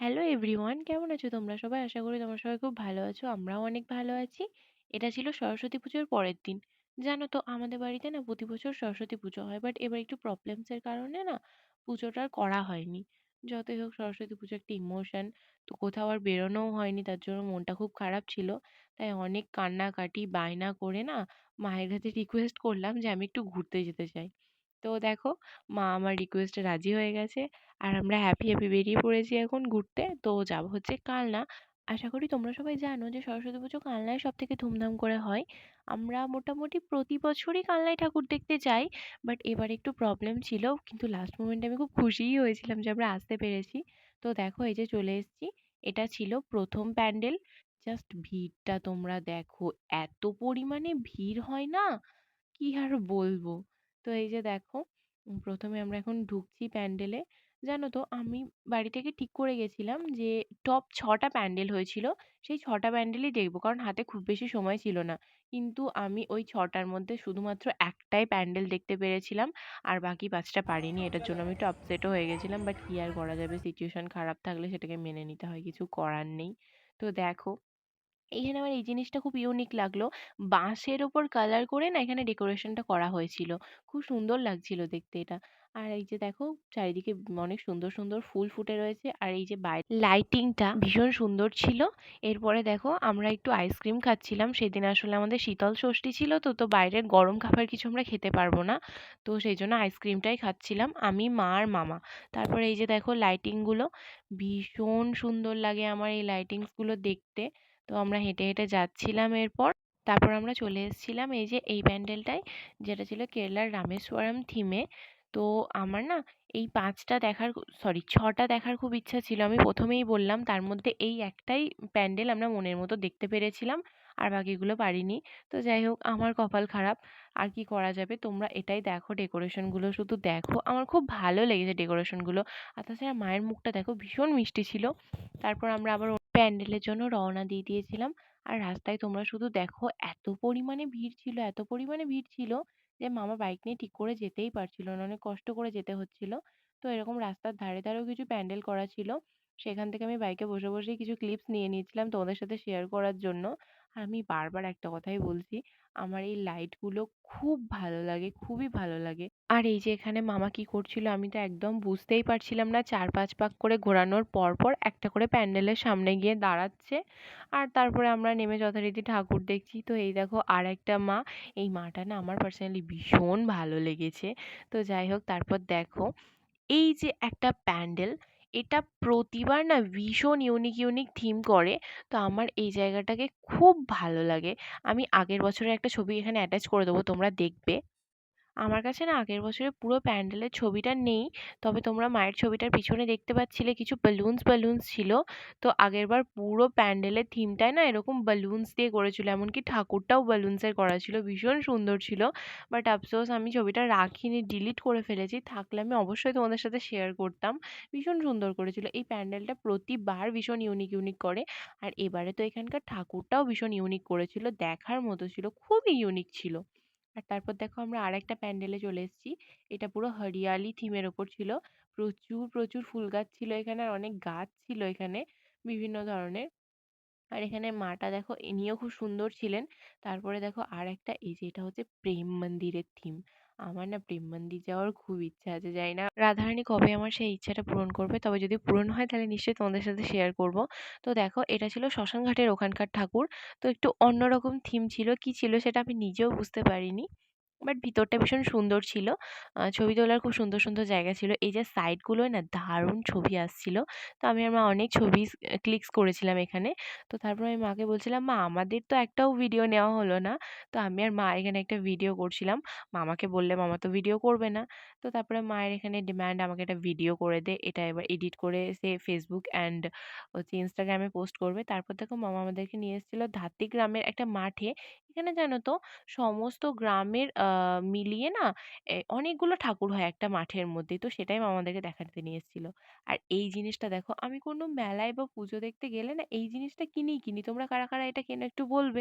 Hello everyone, কেমন আছো তোমরা সবাই? আশা করি তোমরা সবাই খুব ভালো আছো। আমরাও অনেক ভালো আছি। এটা ছিল সরস্বতী পুজোর পরের দিন। জানো তো আমাদের বাড়িতে না প্রতি বছর সরস্বতী পুজো হয়, বাট এবার একটু প্রবলেমস এর কারণে না পুজোটা আর করা হয়নি। যতই হোক সরস্বতী পুজো একটা ইমোশন, তো কোথাও আর বেরোনোও হয়নি, তার জন্য মনটা খুব খারাপ ছিল। তাই অনেক কান্নাকাটি বায়না করে না মায়ের কাছে রিকোয়েস্ট করলাম যে আমি একটু ঘুরতে যেতে চাই। তো দেখো, মা আমার রিকোয়েস্টে রাজি হয়ে গেছে। আর আমরা হ্যাপি হ্যাপি বেরিয়ে পড়েছি এখন ঘুরতে। তো যাবো হচ্ছে কালনা। আশা করি তোমরা সবাই জানো যে সরস্বতী পুজো কালনায় সব থেকে ধুমধাম করে হয়। আমরা মোটামুটি প্রতি বছরই কালনায় ঠাকুর দেখতে যাই, বাট এবার একটু প্রবলেম ছিল, কিন্তু লাস্ট মোমেন্টে আমি খুব খুশিই হয়েছিলাম যে আমরা আসতে পেরেছি। তো দেখো এই যে চলে এসেছি। এটা ছিল প্রথম প্যান্ডেল। জাস্ট ভিড়টা তোমরা দেখো, এত পরিমাণে ভিড় হয় না, কি আর বলবো। তো এই যে দেখো, প্রথমে আমরা এখন ঢুকছি প্যান্ডেলে। জানো তো আমি বাড়ি থেকে ঠিক করে গেছিলাম যে টপ ৬টা প্যান্ডেল হয়েছিল, সেই ৬টা প্যান্ডেলই দেখবো, কারণ হাতে খুব বেশি সময় ছিল না। কিন্তু আমি ওই ৬টার মধ্যে শুধুমাত্র একটাই প্যান্ডেল দেখতে পেরেছিলাম, আর বাকি ৫টা পারিনি। এটার জন্য আমি একটু আপসেটও হয়ে গেছিলাম, বাট কি আর করা যাবে, সিচুয়েশন খারাপ থাকলে সেটাকে মেনে নিতে হয়, কিছু করার নেই। তো দেখো, এইখানে আমার এই জিনিসটা খুব ইউনিক লাগলো। বাঁশের ওপর কালার করে না এখানে ডেকোরেশনটা করা হয়েছিল। খুব সুন্দর লাগছিল দেখতে এটা। আর এই যে দেখো, চারিদিকে অনেক সুন্দর সুন্দর ফুল ফুটে রয়েছে, আর এই যে লাইটিংটা ভীষণ সুন্দর ছিল। এরপরে দেখো আমরা একটু আইসক্রিম খাচ্ছিলাম। সেদিন আসলে আমাদের শীতল ষষ্ঠী ছিল, তো তো বাইরের গরম খাবার কিছু আমরা খেতে পারবো না। তো সেই জন্য আইসক্রিমটাই খাচ্ছিলাম আমি, মা আর মামা। তারপরে এই যে দেখো লাইটিংগুলো, ভীষণ সুন্দর লাগে আমার এই লাইটিংসগুলো দেখতে। তো আমরা হেঁটে হেঁটে যাচ্ছিলাম এরপর। তারপর আমরা চলে এসেছিলাম এই যে এই প্যান্ডেলটায়, যেটা ছিল কেরালার রামেশ্বরম থিমে। তো আমার না এই ৫টা দেখার, সরি ৬টা দেখার খুব ইচ্ছা ছিল। আমি প্রথমেই বললাম, তার মধ্যে এই একটাই প্যান্ডেল আমরা মনের মতো দেখতে পেরেছিলাম, আর বাকিগুলো পারিনি। তো যাই হোক, আমার কপাল খারাপ, আর কি করা যাবে। তোমরা এটাই দেখো, ডেকোরেশনগুলো শুধু দেখো, আমার খুব ভালো লেগেছে ডেকোরেশনগুলো। আর তাছাড়া মায়ের মুখটা দেখো, ভীষণ মিষ্টি ছিল। তারপর আমরা আবার প্যান্ডেলের জন্য রওনা দিয়ে দিয়েছিলাম। আর রাস্তায় তোমরা শুধু দেখো, এত পরিমাণে ভিড় ছিল, এত পরিমাণে ভিড় ছিল যে মামা বাইক নিয়ে ঠিক করে যেতেই পারছিল না, অনেক কষ্ট করে যেতে হচ্ছিল। তো এরকম রাস্তার ধারে ধারেও কিছু প্যান্ডেল করা ছিল, সেখান থেকে আমি বাইকে বসে বসেই কিছু ক্লিপস নিয়ে নিয়েছিলাম তোমাদের সাথে শেয়ার করার জন্য। আর আমি বারবার একটা কথাই বলছি, আমার এই লাইটগুলো খুব ভালো লাগে, খুবই ভালো লাগে। আর এই যে এখানে মামা কি করছিল আমি তো একদম বুঝতেই পারছিলাম না। ৪-৫ পাক করে ঘোরানোর পর পর একটা করে প্যান্ডেলের সামনে গিয়ে দাঁড়াচ্ছে, আর তারপরে আমরা নেমে যথারীতি ঠাকুর দেখছি। তো এই দেখো আর একটা মা, এই মাটা না আমার পার্সোনালি ভীষণ ভালো লেগেছে। তো যাই হোক, তারপর দেখো এই যে একটা প্যান্ডেল, এটা প্রতিবার না ভীষণ ইউনিক ইউনিক থিম করে। তো আমার এই জায়গাটাকে খুব ভালো লাগে। আমি আগের বছরের একটা ছবি এখানে অ্যাটাচ করে দেবো, তোমরা দেখবে। আমার কাছে না আগের বছরের পুরো প্যান্ডেলের ছবিটা নেই, তবে তোমরা মায়ের ছবিটার পিছনে দেখতে পাচ্ছিলে কিছু বালুনস বালুনস ছিল। তো আগেরবার পুরো প্যান্ডেলের থিমটাই না এরকম বালুনস দিয়ে করেছিল, এমনকি ঠাকুরটাও বালুনসের করা ছিল, ভীষণ সুন্দর ছিল। বাট আফসোস আমি ছবিটা রাখিনি, ডিলিট করে ফেলেছি। থাকলে আমি অবশ্যই তোমাদের সাথে শেয়ার করতাম। ভীষণ সুন্দর করেছিল এই প্যান্ডেলটা, প্রতিবার ভীষণ ইউনিক ইউনিক করে। আর এবারে তো এখানকার ঠাকুরটাও ভীষণ ইউনিক করেছিল, দেখার মতো ছিল, খুবই ইউনিক ছিল। আর তারপর দেখো আমরা আরেকটা প্যান্ডেলে চলে এসেছি। এটা পুরো হরিয়ালি থিমের ওপর ছিল। প্রচুর প্রচুর ফুল গাছ ছিল এখানে, আর অনেক গাছ ছিল এখানে বিভিন্ন ধরনের। আর এখানে মাটা দেখো ইনিও খুব সুন্দর ছিলেন। তারপরে দেখো আর একটা, এই যে এটা হচ্ছে প্রেম মন্দিরের থিম। আমার না প্রেম মন্দির যাওয়ার খুব ইচ্ছা আছে, জানি না রাধারানী কবে আমার সেই ইচ্ছাটা পূরণ করবে, তবে যদি পূরণ হয় তাহলে নিশ্চয়ই তোমাদের সাথে শেয়ার করব। তো দেখো এটা ছিল শ্মশান ঘাটের ওখানকার ঠাকুর। তো একটু অন্যরকম থিম ছিল, কি ছিল সেটা আমি নিজেও বুঝতে পারিনি, বাট ভিতরটা ভীষণ সুন্দর ছিল। ছবি তোলার খুব সুন্দর সুন্দর জায়গা ছিল। এই যে সাইডগুলোয় না দারুণ ছবি আসছিল। তো আমি আর মা অনেক ছবি ক্লিকস করেছিলাম এখানে। তো তারপর আমি মাকে বলছিলাম, মা আমাদের তো একটাও ভিডিও নেওয়া হলো না। তো আমি আর মা এখানে একটা ভিডিও করছিলাম। মামাকে বললে মামা তো ভিডিও করবে না। তো তারপরে মায়ের এখানে ডিমান্ড, আমাকে একটা ভিডিও করে দে, এটা এবার এডিট করে সে ফেসবুক অ্যান্ড হচ্ছে ইনস্টাগ্রামে পোস্ট করবে। তারপর দেখো মামা আমাদেরকে নিয়ে এসেছিল ধাত্রী গ্রামের একটা মাঠে। এখানে জানো তো সমস্ত গ্রামের মিলিয়ে না অনেকগুলো ঠাকুর হয় একটা মাঠের মধ্যে। তো সেটাই মামা আমাদেরকে দেখাতে নিয়ে এসেছিল। আর এই জিনিসটা দেখো, আমি কোনো মেলায় বা পুজো দেখতে গেলে না এই জিনিসটা কিনিই কিনি। তোমরা কারা কারা এটা কেনো একটু বলবে?